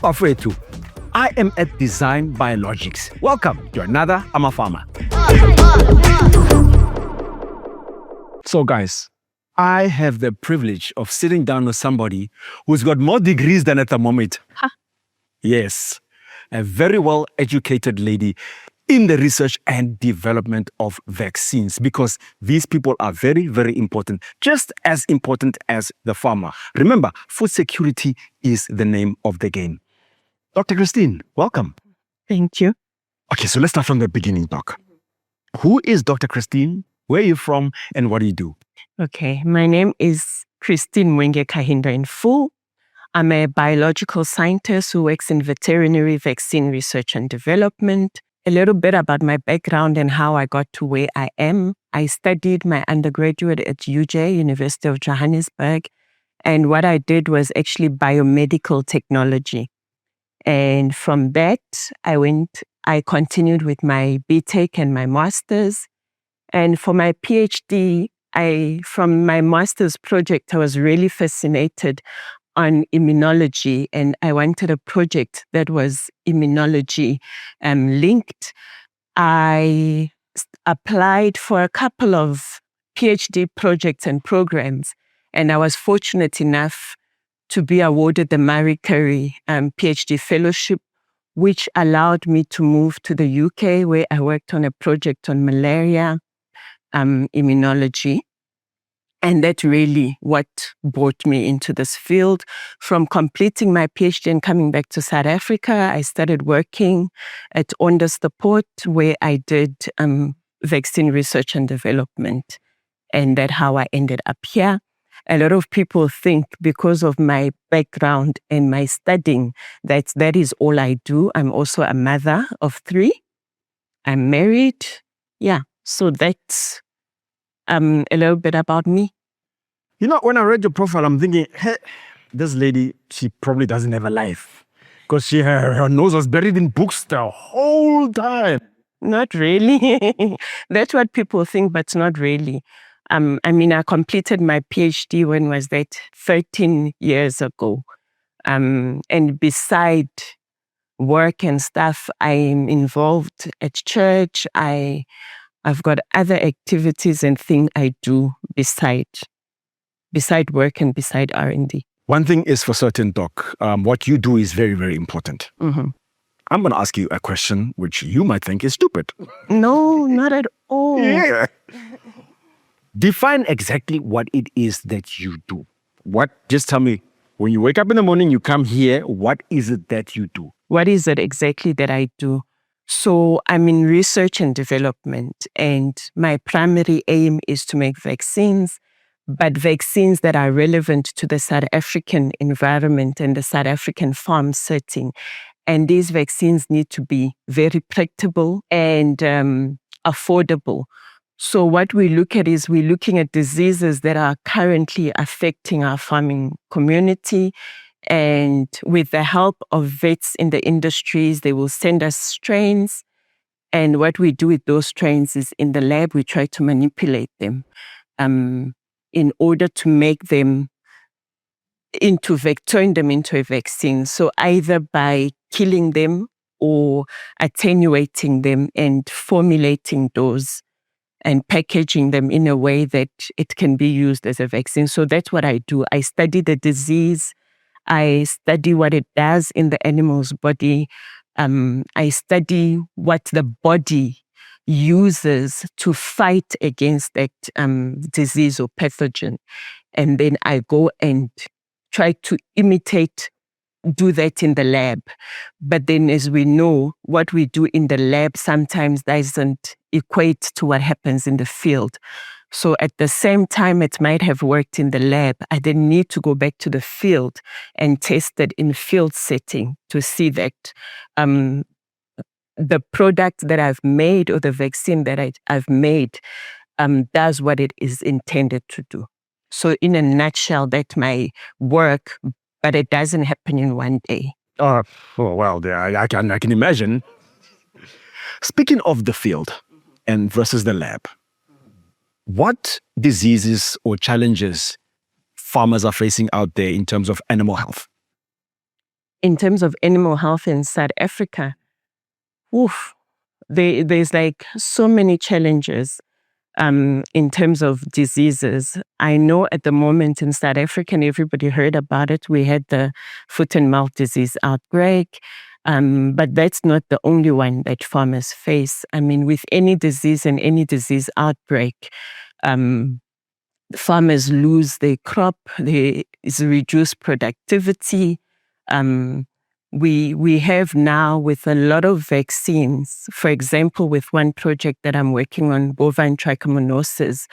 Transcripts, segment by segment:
halfway through. I am at Design Biologix. Welcome to another AmaFama. So guys, I have the privilege of sitting down with somebody who's got more degrees than a thermometer. Huh. Yes, a very well-educated lady in the research and development of vaccines, because these people are very, very important, just as important as the farmer. Remember, food security is the name of the game. Dr. Christine, welcome. Thank you. Okay, so let's start from the beginning, Doc. Who is Dr. Christine? Where are you from? And what do you do? Okay, my name is Christine Kahinda in full. I'm a biological scientist who works in veterinary vaccine research and development. A little bit about my background and how I got to where I am. I studied my undergraduate at UJ, University of Johannesburg. And what I did was actually biomedical technology. And from that, I continued with my BTech and my master's. And for my PhD, from my master's project, I was really fascinated on immunology, and I wanted a project that was immunology linked. I applied for a couple of PhD projects and programs, and I was fortunate enough to be awarded the Marie Curie PhD fellowship, which allowed me to move to the UK, where I worked on a project on malaria immunology. And that really what brought me into this field. From completing my PhD and coming back to South Africa, I started working at Onderstepoort, where I did vaccine research and development. And that's how I ended up here. A lot of people think because of my background and my studying that is all I do. I'm also a mother of 3. I'm married. Yeah, so that's a little bit about me. You know, when I read your profile, I'm thinking, hey, this lady, she probably doesn't have a life, because her nose was buried in books the whole time. Not really. That's what people think, but not really. I completed my PhD when was that? 13 years ago. And beside work and stuff, I'm involved at church. I've got other activities and things I do beside work and beside R&D. One thing is for certain, Doc, what you do is very, very important. Mm-hmm. I'm going to ask you a question which you might think is stupid. No, not at all. Yeah. Define exactly what it is that you do. Just tell me, when you wake up in the morning, you come here, what is it that you do? What is it exactly that I do? So I'm in research and development, and my primary aim is to make vaccines, but vaccines that are relevant to the South African environment and the South African farm setting. And these vaccines need to be very predictable and affordable. So what we look at is we're looking at diseases that are currently affecting our farming community. And with the help of vets in the industries, they will send us strains. And what we do with those strains is in the lab, we try to manipulate them in order to make them turn them into a vaccine. So either by killing them or attenuating them and formulating those and packaging them in a way that it can be used as a vaccine. So that's what I do. I study the disease. I study what it does in the animal's body. I study what the body uses to fight against that disease or pathogen. And then I go and try to do that in the lab. But then, as we know, what we do in the lab sometimes doesn't equate to what happens in the field. So at the same time it might have worked in the lab, I then need to go back to the field and test it in field setting to see that the product that I've made or the vaccine that I've made does what it is intended to do. So in a nutshell, that's my work, but it doesn't happen in one day. Oh, well, I can imagine. Speaking of the field and versus the lab, what diseases or challenges farmers are facing out there in terms of animal health? in terms of animal health in South Africa, there's like so many challenges in terms of diseases. I know at the moment in South Africa, and everybody heard about it, we had the foot and mouth disease outbreak. But that's not the only one that farmers face. I mean, with any disease and any disease outbreak, farmers lose their crop, there is reduced productivity. We have now with a lot of vaccines, for example, with one project that I'm working on, bovine trichomoniasis,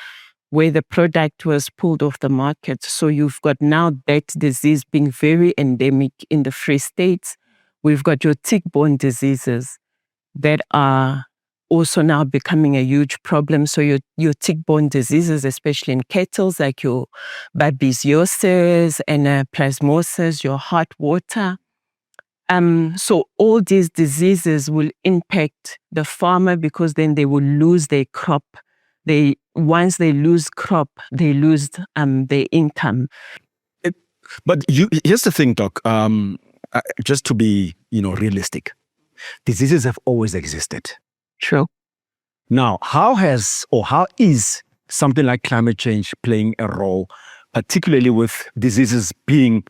where the product was pulled off the market. So you've got now that disease being very endemic in the Free State. We've got your tick-borne diseases that are also now becoming a huge problem. So your tick-borne diseases, especially in cattle, like your babesiosis and plasmosis, your heart water. So all these diseases will impact the farmer because then they will lose their crop. Once they lose crop, they lose their income. Here's the thing, Doc. Just to be, realistic, diseases have always existed. True. Now, how is something like climate change playing a role, particularly with diseases being,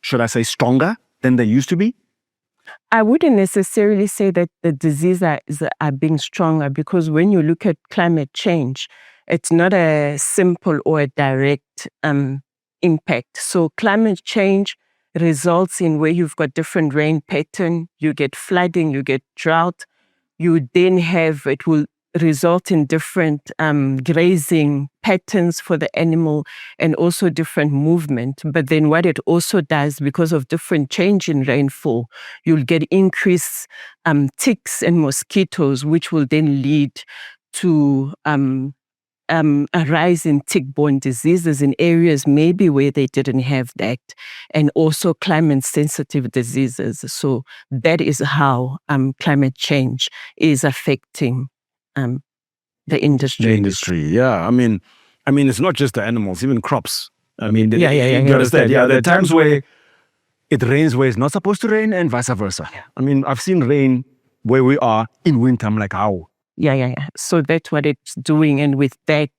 should I say, stronger than they used to be? I wouldn't necessarily say that the diseases are being stronger, because when you look at climate change, it's not a simple or a direct impact. So climate change results in where you've got different rain pattern, you get flooding, you get drought, it will result in different grazing patterns for the animal and also different movement. But then what it also does, because of different change in rainfall, you'll get increased ticks and mosquitoes, which will then lead to a rise in tick-borne diseases in areas maybe where they didn't have that, and also climate-sensitive diseases. So that is how climate change is affecting the industry. The industry, yeah. I mean, it's not just the animals, even crops. I mean, you understand? Yeah, there are times where it rains where it's not supposed to rain, and vice versa. Yeah. I mean, I've seen rain where we are in winter. I'm like, how? Yeah. So that's what it's doing. And with that,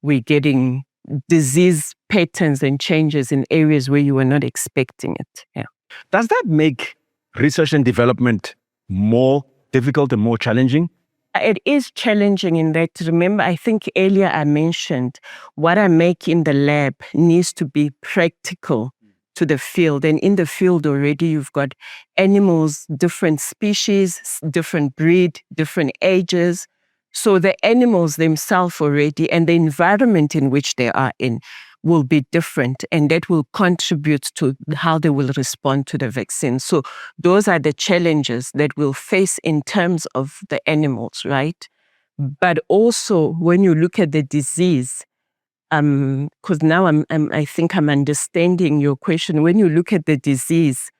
we're getting disease patterns and changes in areas where you were not expecting it. Yeah. Does that make research and development more difficult and more challenging? It is challenging in that, remember, I think earlier I mentioned what I make in the lab needs to be practical to the field. And in the field already, you've got animals, different species, different breed, different ages. So the animals themselves already and the environment in which they are in will be different, and that will contribute to how they will respond to the vaccine. So those are the challenges that we'll face in terms of the animals, right? But also when you look at the disease, because now I think I'm understanding your question. When you look at the disease,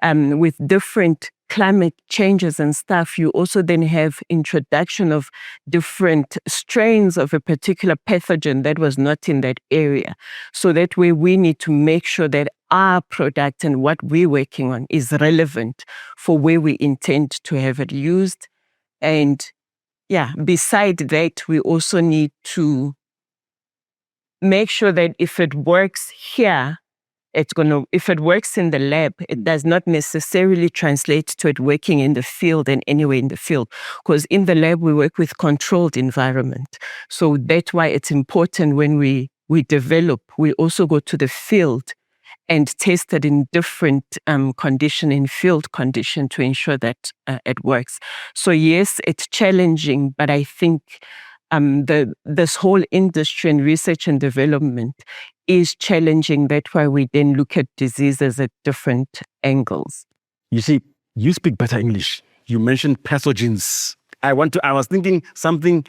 with different climate changes and stuff, you also then have introduction of different strains of a particular pathogen that was not in that area. So that way we need to make sure that our product and what we're working on is relevant for where we intend to have it used. And beside that, we also need to make sure that if it works here, if it works in the lab, it does not necessarily translate to it working in the field and anywhere in the field. Because in the lab, we work with controlled environment. So that's why it's important when we develop, we also go to the field and test it in different condition, in field condition, to ensure that it works. So yes, it's challenging, but I think this whole industry and research and development is challenging. That's why we then look at diseases at different angles. You see, you speak better English. You mentioned pathogens. I was thinking something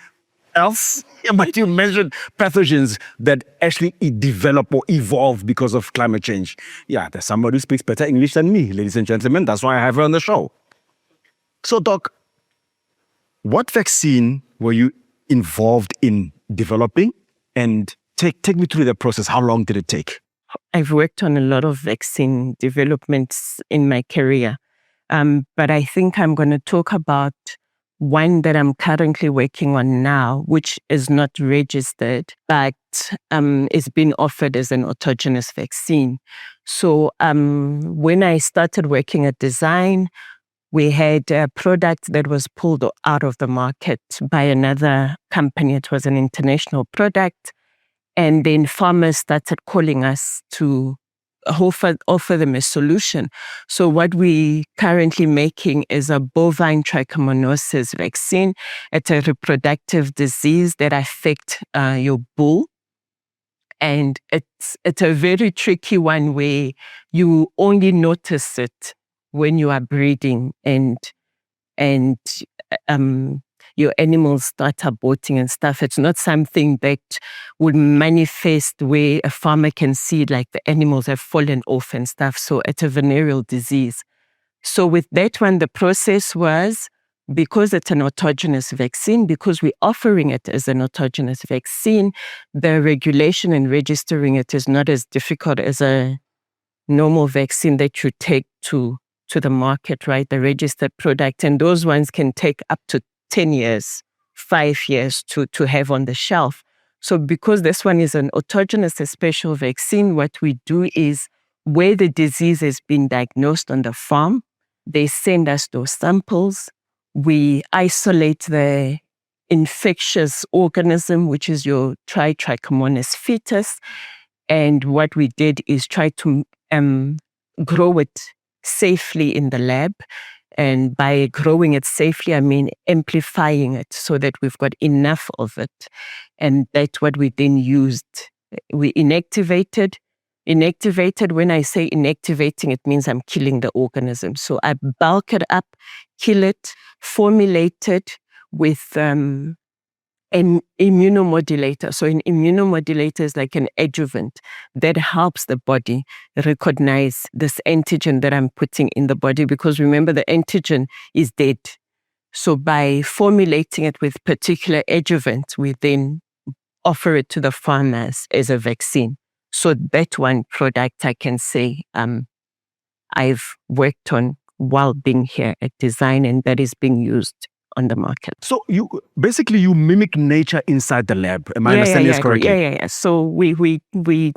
else, but you mentioned pathogens that actually develop or evolve because of climate change. Yeah, there's somebody who speaks better English than me, ladies and gentlemen. That's why I have her on the show. So, Doc, what vaccine were you involved in developing? And take me through the process. How long did it take? I've worked on a lot of vaccine developments in my career. But I think I'm going to talk about one that I'm currently working on now, which is not registered, but is being offered as an autogenous vaccine. So when I started working at Design, we had a product that was pulled out of the market by another company. It was an international product. And then farmers started calling us to offer them a solution. So what we currently making is a bovine trichomoniasis vaccine. It's a reproductive disease that affects your bull. And it's a very tricky one where you only notice it when you are breeding and your animals start aborting and stuff. It's not something that would manifest where a farmer can see like the animals have fallen off and stuff. So it's a venereal disease. So with that one, the process was, because it's an autogenous vaccine, because we're offering it as an autogenous vaccine, the regulation and registering it is not as difficult as a normal vaccine that you take to the market, right? The registered product. And those ones can take up to 10 years, 5 years to have on the shelf. So because this one is an autogenous, a special vaccine, what we do is, where the disease has been diagnosed on the farm, they send us those samples. We isolate the infectious organism, which is your Trichomonas fetus. And what we did is try to grow it safely in the lab. And by growing it safely, I mean amplifying it so that we've got enough of it. And that's what we then used. We inactivated. When I say inactivating, it means I'm killing the organism. So I bulk it up, kill it, formulate it with an immunomodulator. So an immunomodulator is like an adjuvant that helps the body recognize this antigen that I'm putting in the body, because remember, the antigen is dead. So by formulating it with particular adjuvant, we then offer it to the farmers as a vaccine. So that one product I can say I've worked on while being here at Design, and that is being used on the market. So you mimic nature inside the lab. Am I understanding this correctly?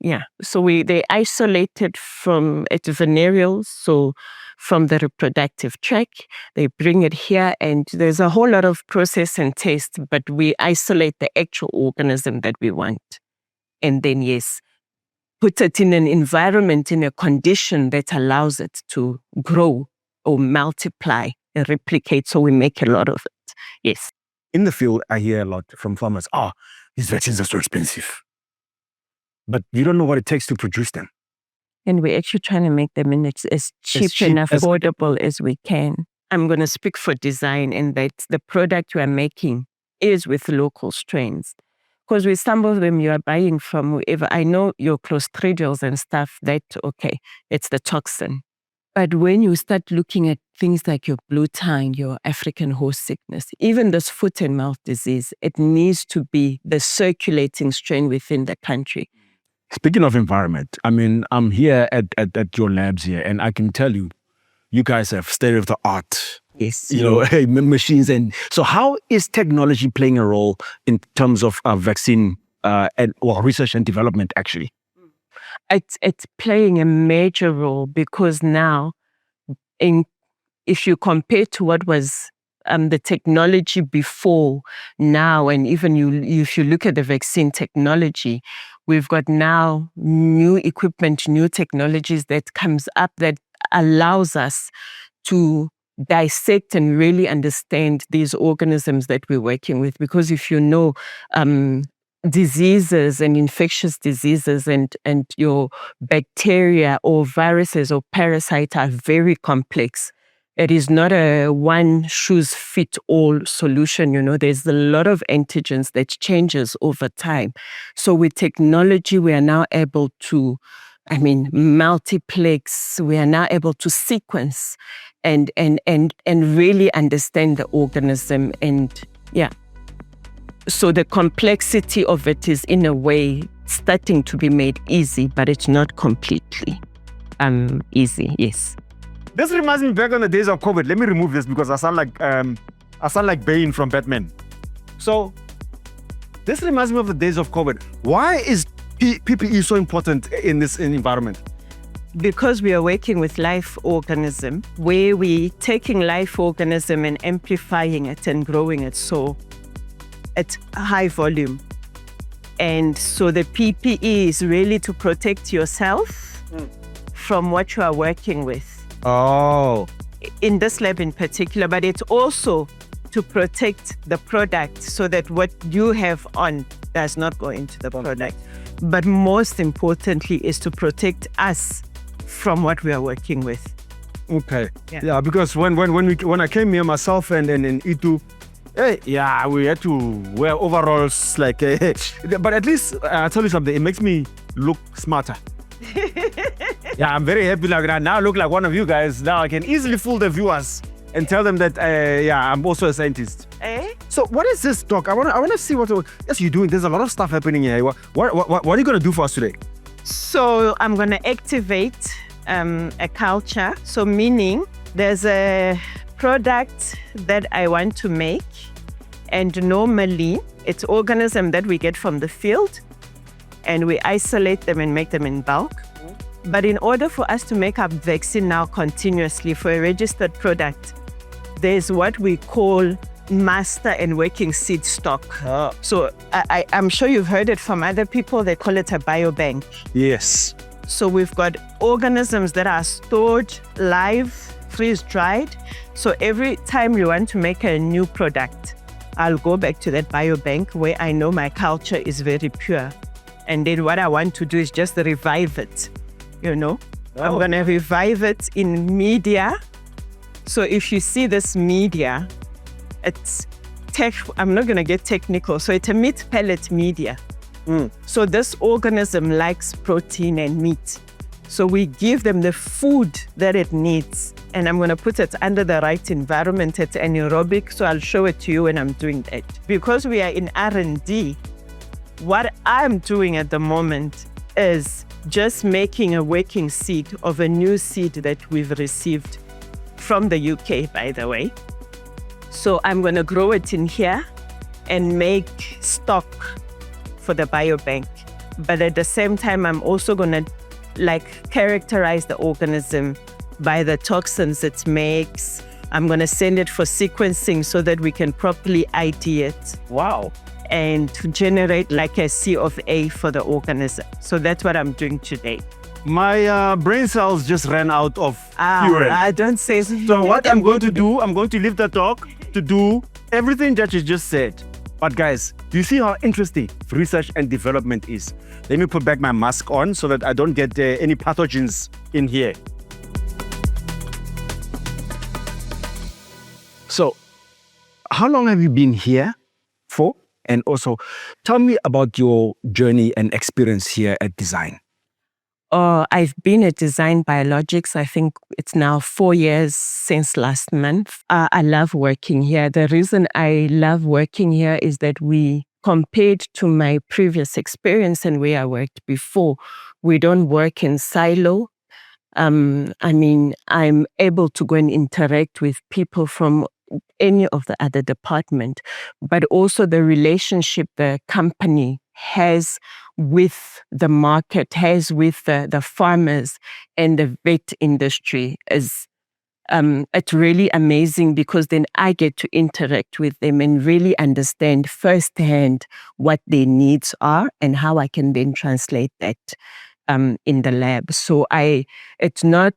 Yeah. So they isolated from at venereals, so from the reproductive tract, they bring it here, and there's a whole lot of process and test, but we isolate the actual organism that we want. And then, yes, put it in an environment, in a condition that allows it to grow or multiply and replicate, so we make a lot of it. Yes. In the field, I hear a lot from farmers, these vaccines are so expensive. But you don't know what it takes to produce them. And we're actually trying to make them as cheap and affordable as we can. I'm going to speak for Design, and that the product we are making is with local strains. Because with some of them, you are buying from whoever. I know your Clostridials and stuff, it's the toxin. But when you start looking at things like your blue tongue, your African horse sickness, even this foot and mouth disease, it needs to be the circulating strain within the country. Speaking of environment, I mean, I'm here at your labs here, and I can tell you, you guys have state-of-the-art, yes, machines. And so how is technology playing a role in terms of vaccine research and development, actually? It's playing a major role, because now, if you compare to what was the technology before now, and even if you look at the vaccine technology, we've got now new equipment, new technologies that comes up that allows us to dissect and really understand these organisms that we're working with. Because if you know diseases and infectious diseases and your bacteria or viruses or parasites are very complex. It is not a one-shoes-fit-all solution. There's a lot of antigens that changes over time. So with technology, we are now able to, multiplex. We are now able to sequence and really understand the organism. And yeah, so the complexity of it is, in a way, starting to be made easy, but it's not completely easy. Yes. This reminds me back on the days of COVID. Let me remove this because I sound like Bane from Batman. So this reminds me of the days of COVID. Why is PPE so important in this environment? Because we are working with live organism, where we taking live organism and amplifying it and growing it so at high volume. And so the PPE is really to protect yourself from what you are working with. Oh. In this lab in particular, but it's also to protect the product so that what you have on does not go into the product. But most importantly is to protect us from what we are working with. Okay. Yeah, because when I came here myself and Itu, we had to wear overalls but at least I'll tell you something, it makes me look smarter. Yeah, I'm very happy like that. Now I look like one of you guys. Now I can easily fool the viewers and tell them that I'm also a scientist. So what is this, Doc? I want to see what you're doing. There's a lot of stuff happening here. What are you going to do for us today? So I'm going to activate a culture. So meaning there's a product that I want to make, and normally it's organism that we get from the field and we isolate them and make them in bulk. But in order for us to make up vaccine now continuously for a registered product, there's what we call master and working seed stock. So I'm sure you've heard it from other people. They call it a biobank. Yes. So we've got organisms that are stored live, freeze-dried. So every time you want to make a new product, I'll go back to that biobank where I know my culture is very pure. And then what I want to do is just revive it, I'm going to revive it in media. So if you see this media, it's I'm not going to get technical. So it's a meat pellet media. So this organism likes protein and meat. So we give them the food that it needs. And I'm going to put it under the right environment. It's anaerobic. So I'll show it to you when I'm doing that. Because we are in R&D, what I'm doing at the moment is just making a working seed of a new seed that we've received from the UK, by the way. So I'm going to grow it in here and make stock for the biobank. But at the same time, I'm also going to characterize the organism by the toxins it makes. I'm going to send it for sequencing so that we can properly ID it. Wow. And to generate a C of A for the organism. So that's what I'm doing today. My brain cells just ran out of fuel. I don't say so. So what I'm going to do, I'm going to leave the talk to do everything that you just said. But guys, do you see how interesting research and development is? Let me put back my mask on so that I don't get any pathogens in here. So, how long have you been here for? And also, tell me about your journey and experience here at Design. I've been at Design Biologix. I think it's now 4 years since last month. I love working here. The reason I love working here is that compared to my previous experience and where I worked before, we don't work in silo. I'm able to go and interact with people from any of the other department, but also the relationship the company has with the market, has with the farmers and the vet industry is it's really amazing, because then I get to interact with them and really understand firsthand what their needs are and how I can then translate that in the lab. So it's not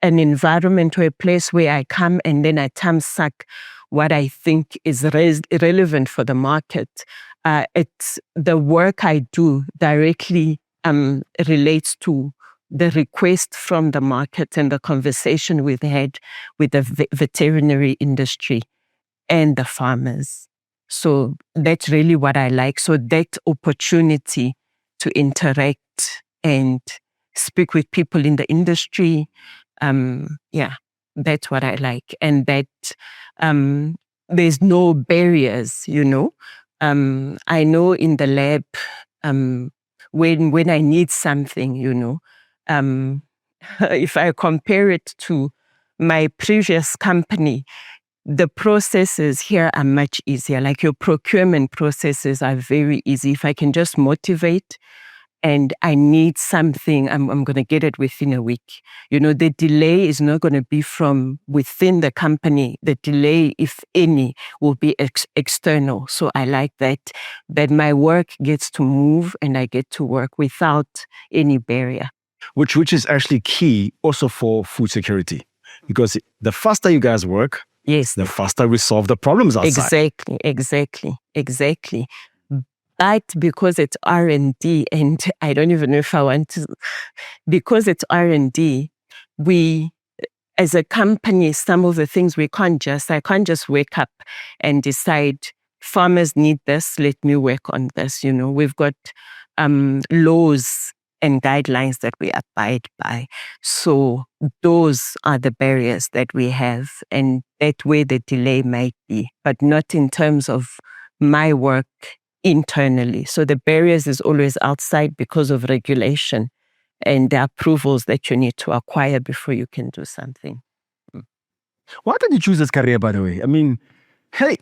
an environment or a place where I come and then I suck what I think is relevant for the market. It's the work I do directly relates to the request from the market and the conversation we've had with the veterinary industry and the farmers. So that's really what I like. So that opportunity to interact and speak with people in the industry, that's what I like. And that there's no barriers, I know in the lab, when I need something, if I compare it to my previous company, the processes here are much easier. Like your procurement processes are very easy. If I can just motivate and I need something, I'm going to get it within a week. The delay is not going to be from within the company. The delay, if any, will be external. So I like that my work gets to move and I get to work without any barrier. Which is actually key also for food security. Because the faster you guys work, yes, the faster we solve the problems outside. Exactly. But because it's R&D, and I don't even know if I want to, because it's R&D, we, as a company, some of the things I can't just wake up and decide farmers need this, let me work on this. We've got laws and guidelines that we abide by. So those are the barriers that we have, and that way the delay might be, but not in terms of my work internally. So the barriers is always outside because of regulation and the approvals that you need to acquire before you can do something. Why did you choose this career, by the way? I mean, hey.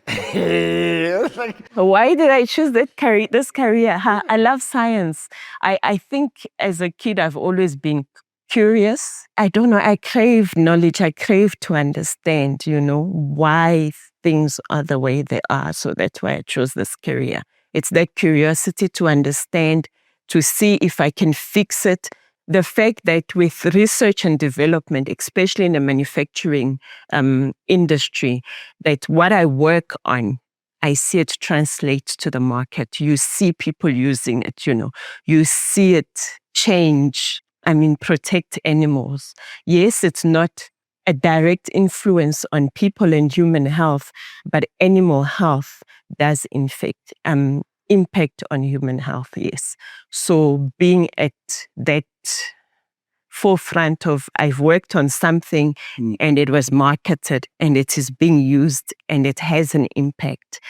Why did I choose this career? I love science. I think as a kid, I've always been curious. I don't know. I crave knowledge. I crave to understand, why things are the way they are. So that's why I chose this career. It's that curiosity to understand, to see if I can fix it. The fact that with research and development, especially in the manufacturing industry, that what I work on, I see it translate to the market. You see people using it, you see it change. Protect animals. Yes, it's not a direct influence on people and human health, but animal health does impact on human health, yes. So being at that forefront of, I've worked on something and it was marketed and it is being used and it has an impact.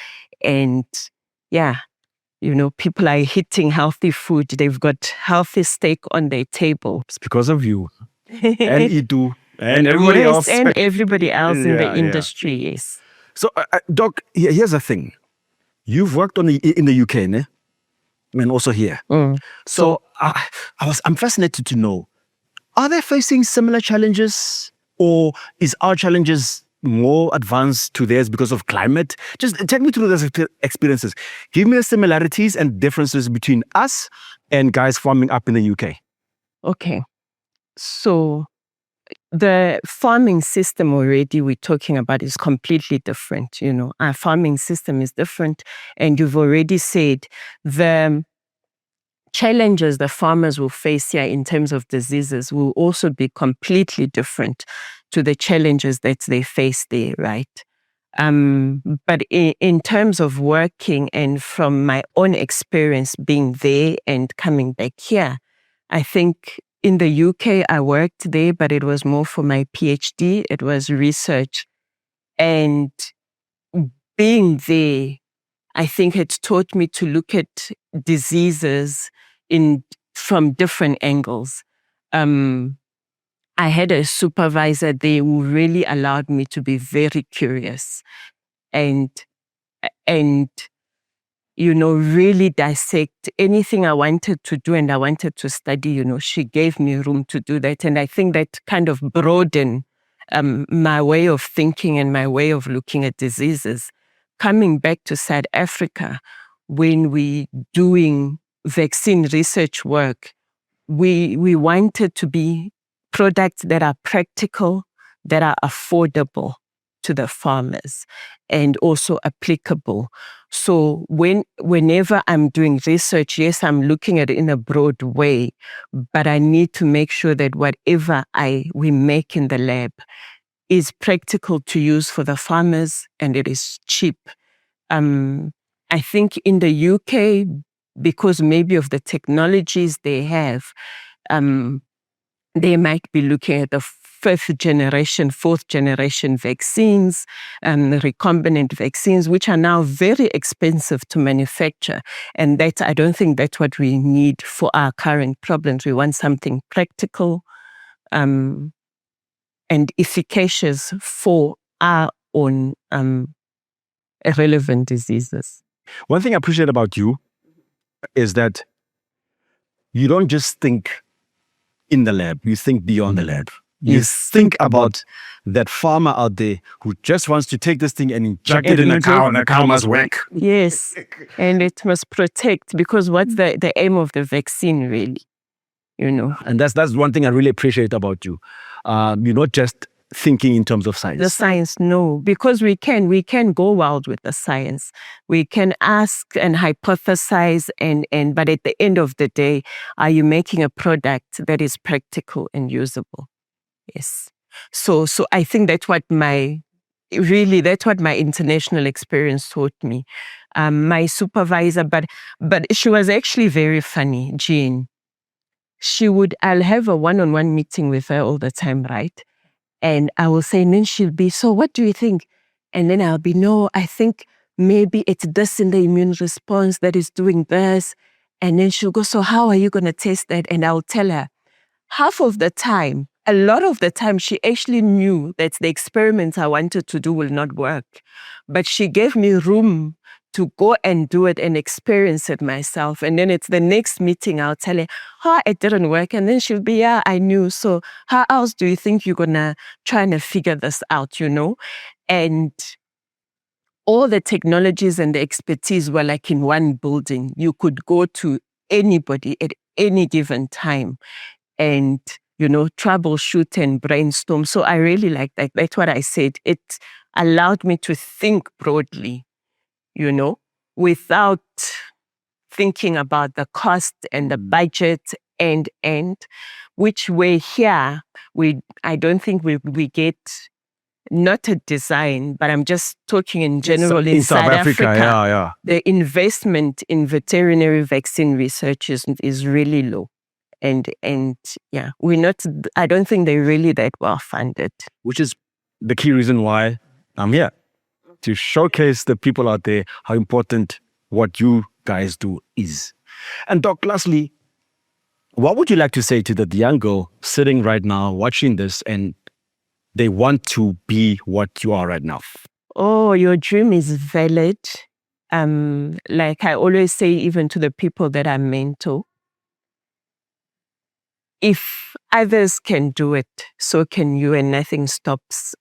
And yeah, people are eating healthy food. They've got healthy steak on their table. It's because of you and Itu and everybody else. And everybody else in the industry, yes. So, Doc, here's the thing. You've worked in the UK, ne? And also here. So I'm fascinated to know, are they facing similar challenges, or is our challenges more advanced to theirs because of climate? Just take me through those experiences. Give me the similarities and differences between us and guys farming up in the UK. Okay. So the farming system already we're talking about is completely different. Our farming system is different. And you've already said the challenges the farmers will face here in terms of diseases will also be completely different to the challenges that they face there, right? But in terms of working and from my own experience being there and coming back here, I think in the UK, I worked there, but it was more for my PhD. It was research. And being there, I think it taught me to look at diseases from different angles. I had a supervisor there who really allowed me to be very curious and really dissect anything I wanted to do and I wanted to study. She gave me room to do that. And I think that kind of broadened my way of thinking and my way of looking at diseases. Coming back to South Africa, when we doing vaccine research work, we wanted to be products that are practical, that are affordable to the farmers and also applicable. So whenever I'm doing research, yes, I'm looking at it in a broad way, but I need to make sure that whatever we make in the lab is practical to use for the farmers and it is cheap. I think in the UK, because maybe of the technologies they have, they might be looking at the fifth generation, fourth generation vaccines, recombinant vaccines, which are now very expensive to manufacture. And that, I don't think that's what we need for our current problems. We want something practical and efficacious for our own relevant diseases. One thing I appreciate about you is that you don't just think in the lab, you think beyond the lab. You think about that farmer out there who just wants to take this thing and inject it in a cow, and the cow must work. Yes, and it must protect, because what's the aim of the vaccine, really? You know. And that's one thing I really appreciate about you. You're not just thinking in terms of science. The science, no, because we can go wild with the science. We can ask and hypothesize, but at the end of the day, are you making a product that is practical and usable? Yes. So I think that's what my international experience taught me. My supervisor, but she was actually very funny, Jean. I'll have a one-on-one meeting with her all the time, right? And I will say, and then she'll be, so what do you think? And then I'll be, no, I think maybe it's this in the immune response that is doing this. And then she'll go, so how are you going to test that? And I'll tell her, half of the time, a lot of the time, she actually knew that the experiments I wanted to do will not work. But she gave me room to go and do it and experience it myself. And then it's the next meeting, I'll tell her, it didn't work. And then she'll be, yeah, I knew. So how else do you think you're going to try and figure this out, you know? And all the technologies and the expertise were like in one building. You could go to anybody at any given time and, you know, troubleshoot and brainstorm. So I really like that. That's what I said. It allowed me to think broadly, you know, without thinking about the cost and the budget and which way here, I don't think we get, not a design, but I'm just talking in general in South Africa. Yeah. The investment in veterinary vaccine research is really low. And yeah, I don't think they're really that well funded. Which is the key reason why I'm here, to showcase the people out there how important what you guys do is. And Doc, lastly, what would you like to say to the young girl sitting right now watching this and they want to be what you are right now? Oh, your dream is valid. Like I always say, even to the people that I mentor, if others can do it, so can you, and nothing stops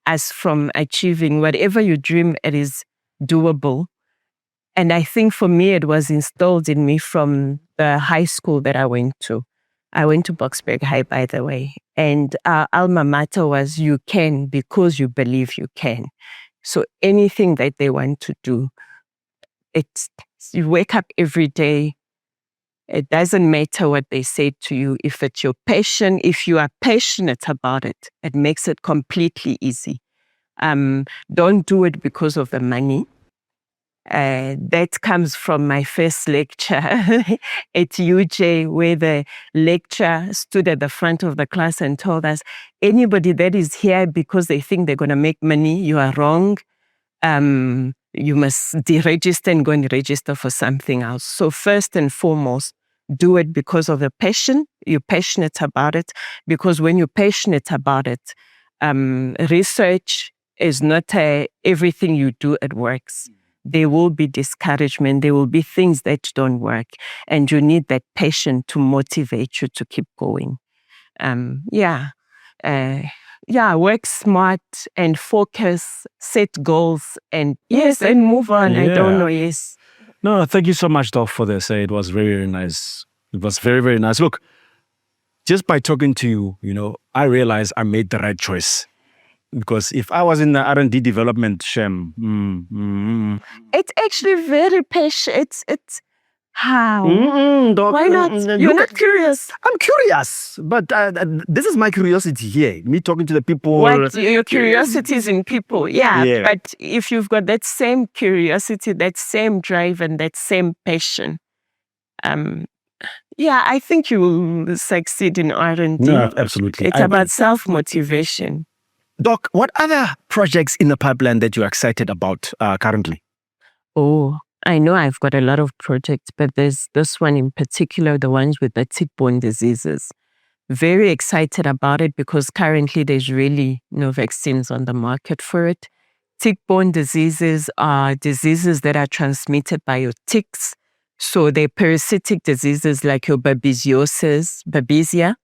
us from achieving whatever you dream. It is doable. And I think for me, it was instilled in me from the high school that I went to. I went to Boksburg High, by the way. And our alma mater was, you can because you believe you can. So anything that they want to do, you wake up every day. It doesn't matter what they say to you. If it's your passion, if you are passionate about it, it makes it completely easy. Don't do it because of the money. That comes from my first lecture at UJ, where the lecturer stood at the front of the class and told us, anybody that is here because they think they're going to make money, you are wrong. You must deregister and go and register for something else. So first and foremost, do it because of the passion. You're passionate about it, because when you're passionate about it, research is not everything you do, it works. There will be discouragement. There will be things that don't work. And you need that passion to motivate you to keep going. Work smart and focus, set goals, and and move on. Yeah. I don't know, yes. No, thank you so much, Doc, for this. It was very, very nice. It was very, very nice. Look, just by talking to you, I realized I made the right choice. Because if I was in the R&D development, it's actually very patient. It's how? Doc, why not? You're not curious. I'm curious, but this is my curiosity here. Me talking to the people. What? Your curiosity is in people, yeah. But if you've got that same curiosity, that same drive, and that same passion, Yeah, I think you will succeed in R&D. No, absolutely. It's about self-motivation. Doc, what other projects in the pipeline that you're excited about currently? Oh, I know I've got a lot of projects, but there's this one in particular, the ones with the tick-borne diseases. Very excited about it because currently there's really no vaccines on the market for it. Tick-borne diseases are diseases that are transmitted by your ticks. So they're parasitic diseases like your babesia,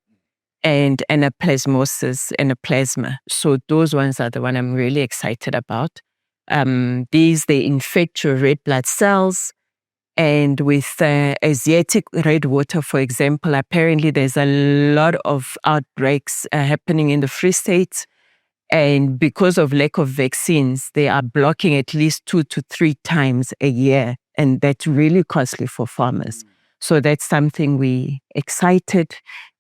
and anaplasma. So those ones are the one I'm really excited about. They infect your red blood cells. And with Asiatic red water, for example, apparently there's a lot of outbreaks happening in the Free State. And because of lack of vaccines, they are blocking at least 2 to 3 times a year. And that's really costly for farmers. So that's something we excited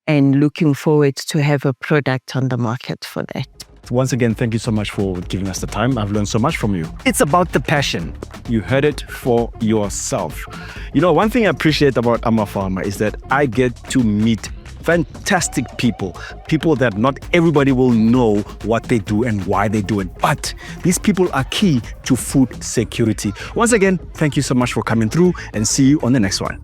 and looking forward to have a product on the market for that. Once again, thank you so much for giving us the time. I've learned so much from you. It's about the passion. You heard it for yourself. You know, one thing I appreciate about AmaFama is that I get to meet fantastic people that not everybody will know what they do and why they do it. But these people are key to food security. Once again, thank you so much for coming through and see you on the next one.